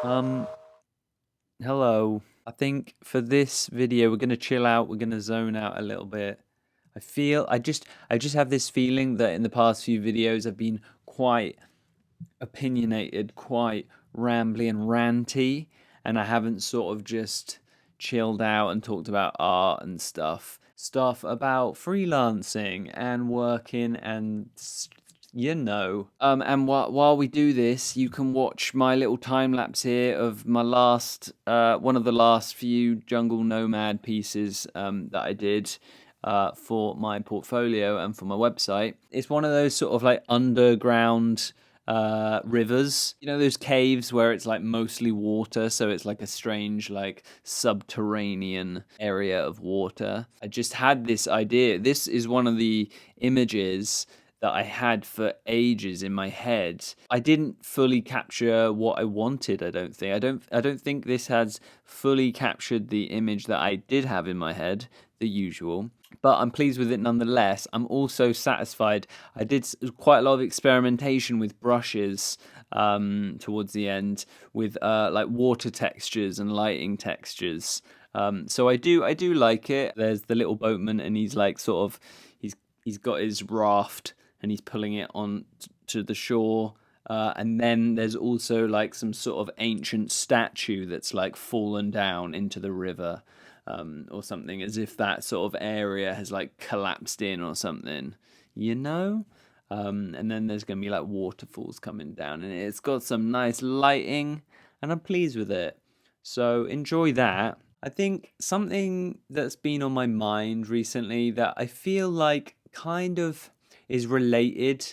Um, Hello. I think for this video we're gonna chill out, we're gonna zone out a little bit. I just have this feeling that in the past few videos I've been quite opinionated, quite rambly and ranty, and I haven't sort of just chilled out and talked about art and stuff about freelancing and working and and while we do this, you can watch my little time lapse here of my last, one of the last few jungle nomad pieces that I did for my portfolio and for my website. It's one of those sort of like underground rivers, those caves where it's like mostly water, so it's like a strange like subterranean area of water. I just had this idea. This is one of the images that I had for ages in my head. I didn't fully capture what I wanted, I don't think. I don't think this has fully captured the image that I did have in my head, the usual. But I'm pleased with it nonetheless. I'm also satisfied. I did quite a lot of experimentation with brushes towards the end, with like water textures and lighting textures. So I do like it. There's the little boatman, and he's like sort of he's got his raft and he's pulling it on to the shore. And then there's also like some sort of ancient statue that's like fallen down into the river, or something, as if that sort of area has like collapsed in or something, you know? And then there's going to be like waterfalls coming down, and it's got some nice lighting, and I'm pleased with it. So enjoy that. I think something that's been on my mind recently that I feel like kind of is related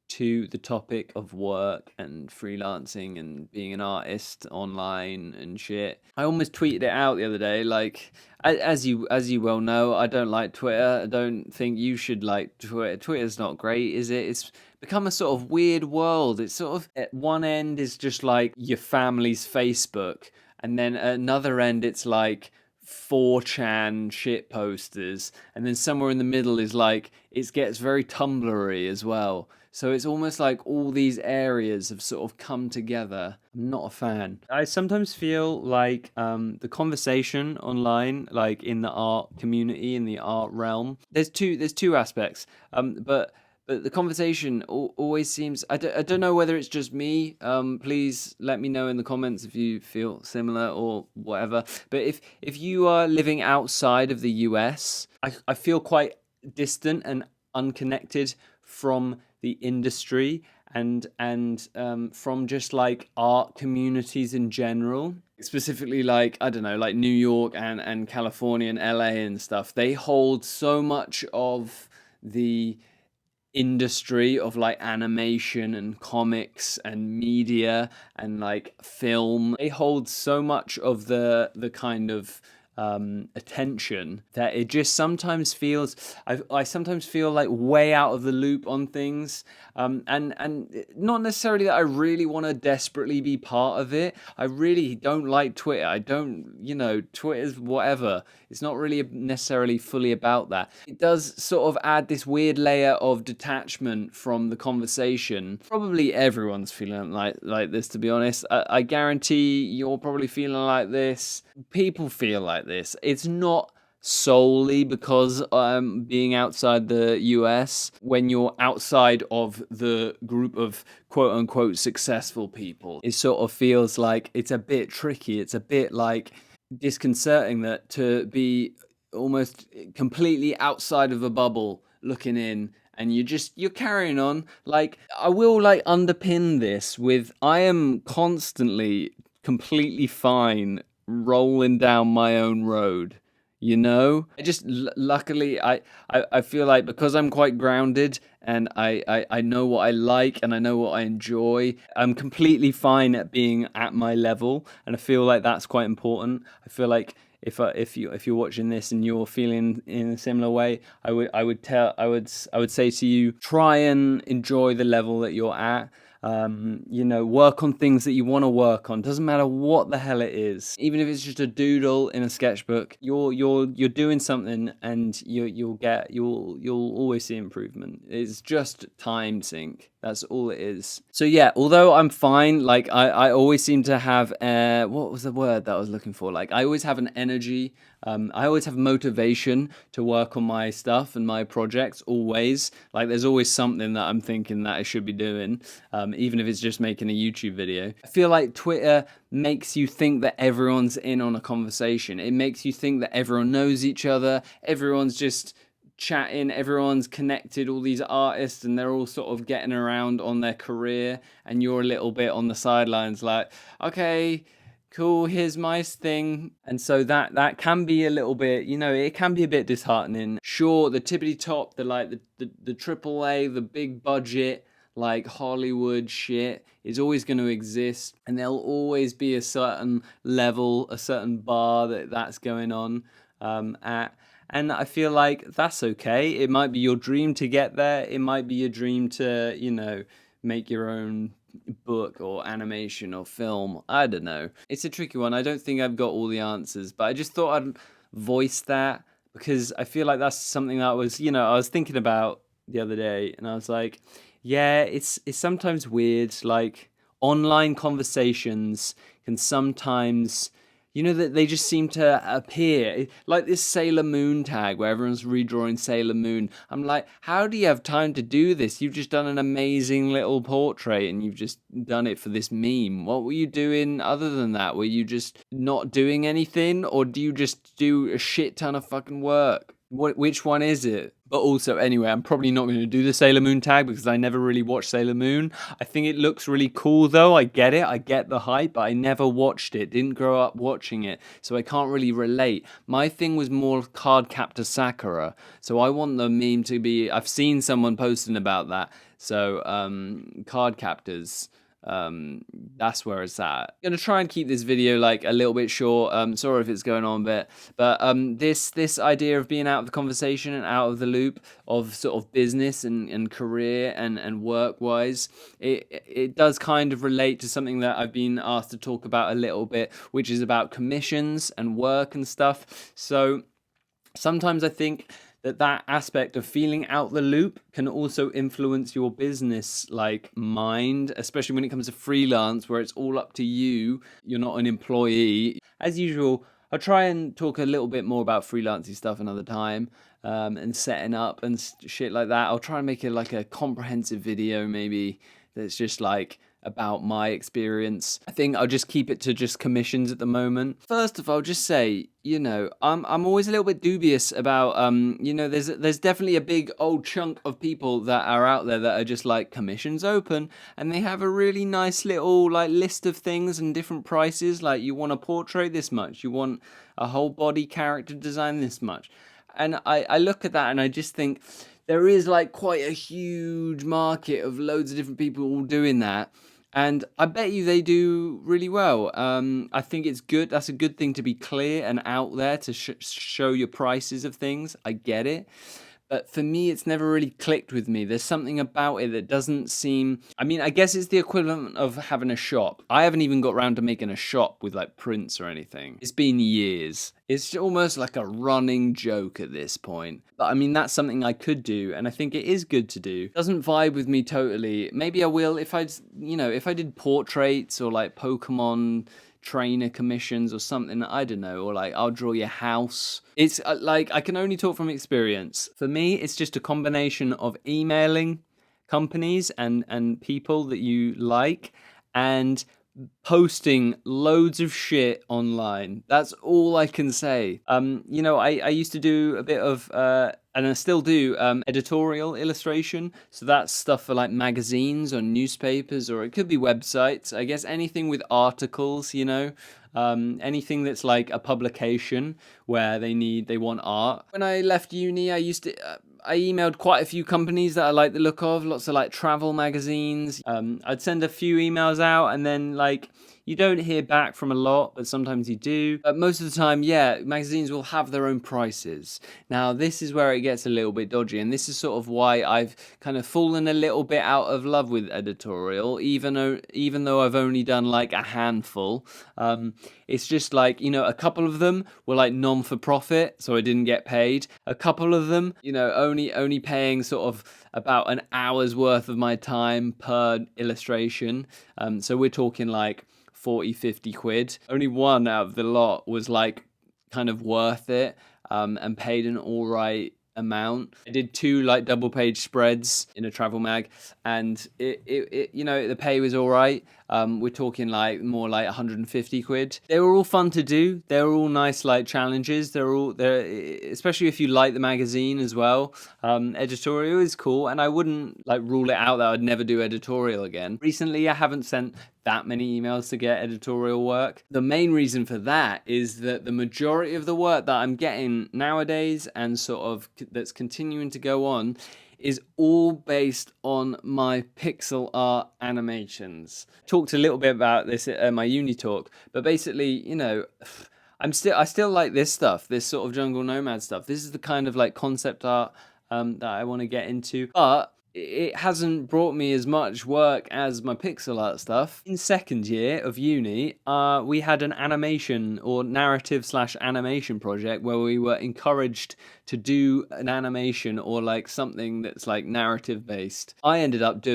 to the topic of work and freelancing and being an artist online and shit. I almost tweeted it out the other day. Like, as you well know, I don't like Twitter. I don't think you should like Twitter. Twitter's not great, is it? It's become a sort of weird world. It's sort of at one end is just like your family's Facebook, and then at another end it's like 4chan shit posters, and then somewhere in the middle is like it gets very Tumblr-y as well. So it's almost like all these areas have sort of come together. I'm not a fan. I sometimes feel like the conversation online, like in the art community, in the art realm, there's two aspects. But the conversation always seems. I don't know whether it's just me. Please let me know in the comments if you feel similar or whatever. But if you are living outside of the US, I feel quite distant and unconnected from the industry and from just like art communities in general. Specifically, like, I don't know, like New York and California and LA and stuff. They hold so much of the industry of like animation and comics and media and like film. They hold so much of the kind of attention that it just sometimes feels. I sometimes feel like way out of the loop on things, and not necessarily that I really want to desperately be part of it. I really don't like Twitter. I don't, Twitter's whatever. It's not really necessarily fully about that. It does sort of add this weird layer of detachment from the conversation. Probably everyone's feeling like this, to be honest. I guarantee you're probably feeling like this. People feel like this. It's not solely because being outside the US. When you're outside of the group of quote unquote successful people, it sort of feels like it's a bit tricky. It's a bit like disconcerting that to be almost completely outside of a bubble looking in, and you're carrying on. Like, I will like underpin this with I am constantly completely fine rolling down my own road. I just luckily I feel like because I'm quite grounded, and I know what I like and I know what I enjoy, I'm completely fine at being at my level, and I feel like that's quite important. I feel like if you're watching this and you're feeling in a similar way, I would say to you, try and enjoy the level that you're at. Work on things that you want to work on. Doesn't matter what the hell it is. Even if it's just a doodle in a sketchbook, you're doing something, and you'll always see improvement. It's just time sink. That's all it is. So yeah, although I'm fine, like I always seem to have what was the word that I was looking for? Like I always have an energy, I always have motivation to work on my stuff and my projects always. Like there's always something that I'm thinking that I should be doing, even if it's just making a YouTube video. I feel like Twitter makes you think that everyone's in on a conversation. It makes you think that everyone knows each other, everyone's just chatting, everyone's connected, all these artists, and they're all sort of getting around on their career, and you're a little bit on the sidelines like, okay, cool, here's my thing. And so that can be a little bit, it can be a bit disheartening. Sure, the tippity top, the triple A, the big budget like Hollywood shit is always going to exist, and there'll always be a certain level, a certain bar that's going on at. And I feel like that's okay. It might be your dream to get there. It might be your dream to, make your own book or animation or film. I don't know. It's a tricky one. I don't think I've got all the answers, but I just thought I'd voice that because I feel like that's something that I was thinking about the other day, and I was like, yeah, it's sometimes weird. Like online conversations can sometimes, that they just seem to appear like this Sailor Moon tag where everyone's redrawing Sailor Moon. I'm like, how do you have time to do this? You've just done an amazing little portrait and you've just done it for this meme. What were you doing other than that? Were you just not doing anything, or do you just do a shit ton of fucking work? Which one is it? But also, anyway, I'm probably not going to do the Sailor Moon tag because I never really watched Sailor Moon. I think it looks really cool, though. I get it. I get the hype, but I never watched it. Didn't grow up watching it, so I can't really relate. My thing was more Cardcaptor Sakura, so I want the meme to be. I've seen someone posting about that. So, card captors. That's where it's at. I'm gonna try and keep this video like a little bit short. Sorry if it's going on a bit, but this idea of being out of the conversation and out of the loop of sort of business and career and work wise, it does kind of relate to something that I've been asked to talk about a little bit, which is about commissions and work and stuff. So sometimes I think that aspect of feeling out the loop can also influence your business like mind, especially when it comes to freelance where it's all up to you. You're not an employee. As usual, I'll try and talk a little bit more about freelancing stuff another time, and setting up and shit like that. I'll try and make it like a comprehensive video maybe that's just like about my experience. I think I'll just keep it to just commissions at the moment. First of all, just say, I'm always a little bit dubious about, there's definitely a big old chunk of people that are out there that are just like commissions open, and they have a really nice little like list of things and different prices. Like you want a portrait this much, you want a whole body character design this much. And I look at that and I just think there is like quite a huge market of loads of different people all doing that. And I bet you they do really well. I think it's good. That's a good thing to be clear and out there to show your prices of things. I get it. But for me, it's never really clicked with me. There's something about it that doesn't seem. I mean, I guess it's the equivalent of having a shop. I haven't even got around to making a shop with like prints or anything. It's been years. It's almost like a running joke at this point. But I mean, that's something I could do, and I think it is good to do. Doesn't vibe with me totally. Maybe I will if if I did portraits or like Pokemon trainer commissions or something, I don't know, or like I'll draw your house. It's like I can only talk from experience. For me, it's just a combination of emailing companies and people that you like and posting loads of shit online. That's all I can say. I used to do a bit of and I still do editorial illustration. So that's stuff for like magazines or newspapers, or it could be websites. I guess anything with articles, anything that's like a publication where they want art. When I left uni, I emailed quite a few companies that I like the look of, lots of like travel magazines. I'd send a few emails out and then like, You don't hear back from a lot, but sometimes you do. But most of the time, yeah, magazines will have their own prices. Now, this is where it gets a little bit dodgy, and this is sort of why I've kind of fallen a little bit out of love with editorial, even though I've only done like a handful. It's just like, a couple of them were like non for profit, so I didn't get paid. A couple of them, only paying sort of about an hour's worth of my time per illustration. So we're talking like 40, 50 quid. Only one out of the lot was like kind of worth it, and paid an all right amount. I did 2 like double page spreads in a travel mag, and the pay was all right. We're talking like more like 150 quid. They were all fun to do. They were all nice like challenges. They're especially if you like the magazine as well. Editorial is cool, and I wouldn't like rule it out that I'd never do editorial again. Recently, I haven't sent that many emails to get editorial work. The main reason for that is that the majority of the work that I'm getting nowadays, and sort of that's continuing to go on, is all based on my pixel art animations. Talked a little bit about this at my uni talk, but basically, I still like this stuff, this sort of jungle nomad stuff. This is the kind of like concept art that I want to get into, but it hasn't brought me as much work as my pixel art stuff. In second year of uni, we had an animation or narrative/animation project where we were encouraged to do an animation or like something that's like narrative based. I ended up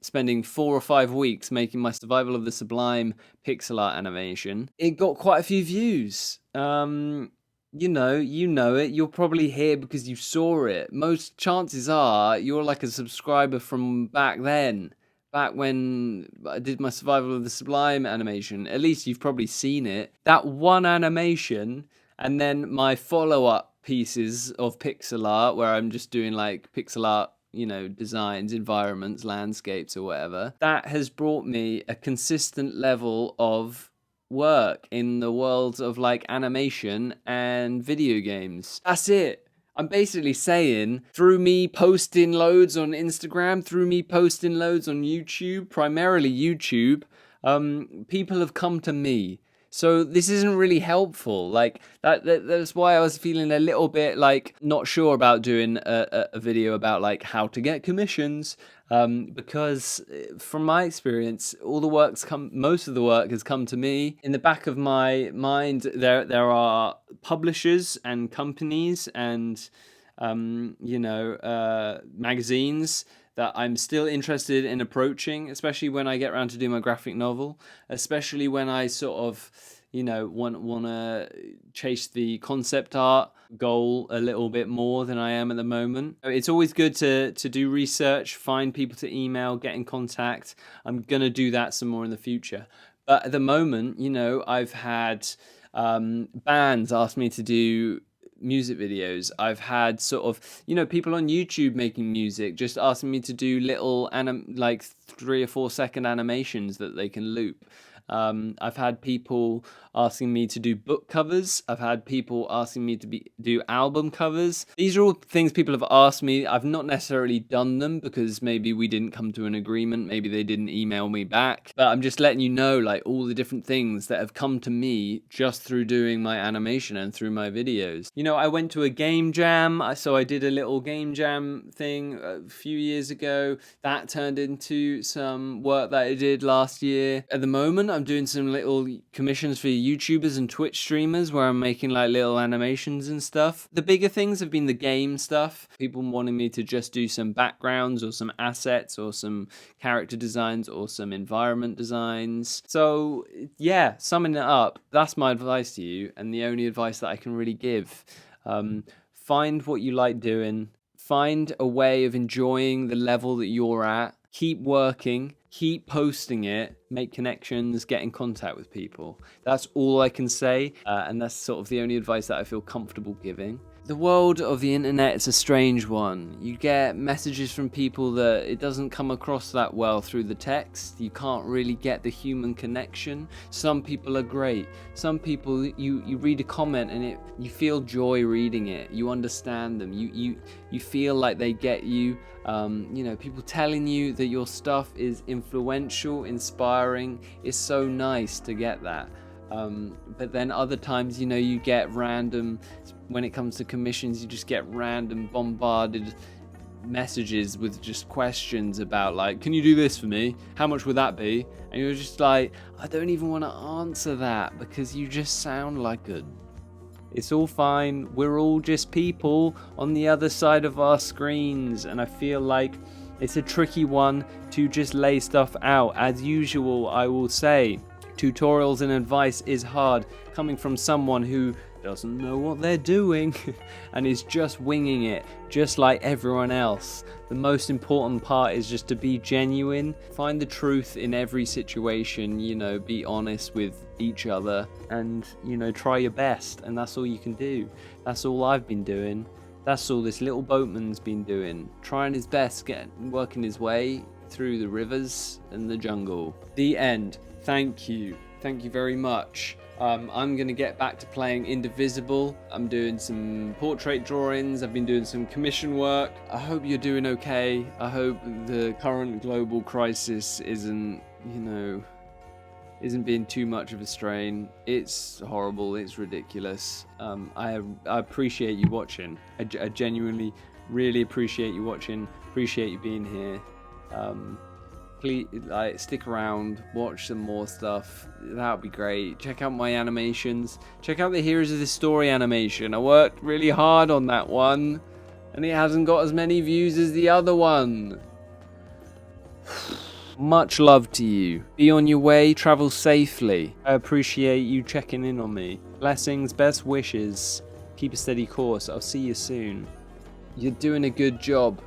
spending 4 or 5 weeks making my Survival of the Sublime pixel art animation. It got quite a few views. You know it. You're probably here because you saw it. Most chances are you're like a subscriber from back then, back when I did my Survival of the Sublime animation. At least you've probably seen it. That one animation, and then my follow-up pieces of pixel art where I'm just doing like pixel art, designs, environments, landscapes or whatever. That has brought me a consistent level of work in the world of like animation and video games. That's it. I'm basically saying, through me posting loads on Instagram, through me posting loads on YouTube, primarily YouTube, people have come to me. So this isn't really helpful. Like that's why I was feeling a little bit like not sure about doing a video about like how to get commissions, because from my experience, most of the work has come to me. In the back of my mind, there are publishers and companies and magazines that I'm still interested in approaching, especially when I get around to do my graphic novel, especially when I sort of, want to chase the concept art goal a little bit more than I am at the moment. It's always good to do research, find people to email, get in contact. I'm going to do that some more in the future. But at the moment, I've had bands ask me to do music videos. I've had sort of, people on YouTube making music just asking me to do little like 3 or 4 second animations that they can loop. I've had people asking me to do book covers. I've had people asking me to do album covers. These are all things people have asked me. I've not necessarily done them because maybe we didn't come to an agreement. Maybe they didn't email me back. But I'm just letting you know, like, all the different things that have come to me just through doing my animation and through my videos. I went to a game jam. So I did a little game jam thing a few years ago. That turned into some work that I did last year. At the moment, I'm doing some little commissions for YouTubers and Twitch streamers where I'm making like little animations and stuff. The bigger things have been the game stuff. People wanting me to just do some backgrounds or some assets or some character designs or some environment designs. So yeah, summing it up, that's my advice to you, and the only advice that I can really give. Find what you like doing. Find a way of enjoying the level that you're at. Keep working, keep posting it, make connections, get in contact with people. That's all I can say, and that's sort of the only advice that I feel comfortable giving. The world of the internet is a strange one. You get messages from people that it doesn't come across that well through the text. You can't really get the human connection. Some people are great. Some people, you read a comment and you feel joy reading it. You understand them. You feel like they get you. People telling you that your stuff is influential, inspiring. It's so nice to get that. But then other times, you get random, when it comes to commissions, you just get random bombarded messages with just questions about like, can you do this for me? How much would that be? And you're just like, I don't even want to answer that because you just sound like it's all fine. We're all just people on the other side of our screens. And I feel like it's a tricky one to just lay stuff out. As usual, I will say, tutorials and advice is hard coming from someone who doesn't know what they're doing and is just winging it, just like everyone else. The most important part is just to be genuine, find the truth in every situation, be honest with each other and, try your best. And that's all you can do. That's all I've been doing. That's all this little boatman's been doing, trying his best, working his way through the rivers and the jungle. The end. Thank you very much. I'm going to get back to playing Indivisible. I'm doing some portrait drawings. I've been doing some commission work. I hope you're doing okay. I hope the current global crisis isn't being too much of a strain. It's horrible. It's ridiculous. I appreciate you watching. I genuinely really appreciate you watching. Appreciate you being here. Please stick around, watch some more stuff. That would be great. Check out my animations. Check out the Heroes of the Story animation. I worked really hard on that one and it hasn't got as many views as the other one. Much love to you. Be on your way, travel safely. I appreciate you checking in on me. Blessings, best wishes. Keep a steady course. I'll see you soon. You're doing a good job.